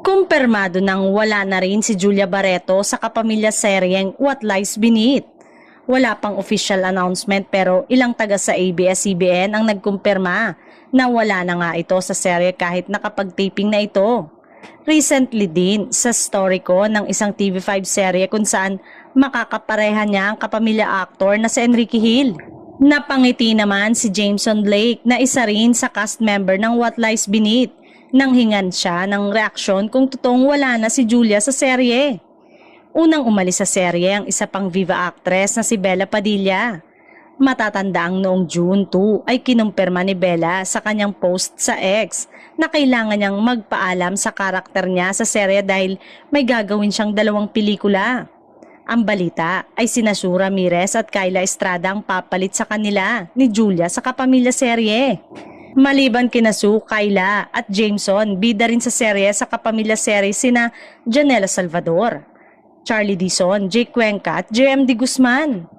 Kumpirmado nang wala na rin si Julia Barreto sa kapamilya seryeng What Lies Beneath. Wala pang official announcement pero ilang taga sa ABS-CBN ang nagkumpirma na wala na nga ito sa serye kahit nakapag-taping na ito. Recently din sa story ko ng isang TV5 serye kung saan makakapareha niya ang kapamilya actor na si Enrique Hill. Napangiti naman si Jameson Blake na isa rin sa cast member ng What Lies Beneath nang hingan siya ng reaksyon kung totoong wala na si Julia sa serye. Unang umalis sa serye ang isa pang Viva actress na si Bella Padilla. Matatandaang noong June 2 ay kinumpirma ni Bella sa kanyang post sa X na kailangan niyang magpaalam sa karakter niya sa serye dahil may gagawin siyang 2 pelikula. Ang balita ay sina Sue Ramirez at Kyla Estrada ang papalit sa kanila ni Julia sa kapamilya serye. Maliban kina Sue, Kyla at Jameson, bida rin sa serye sa kapamilya serye sina Janela Salvador, Charlie Dizon, Jake Cuenca at JMD Guzman.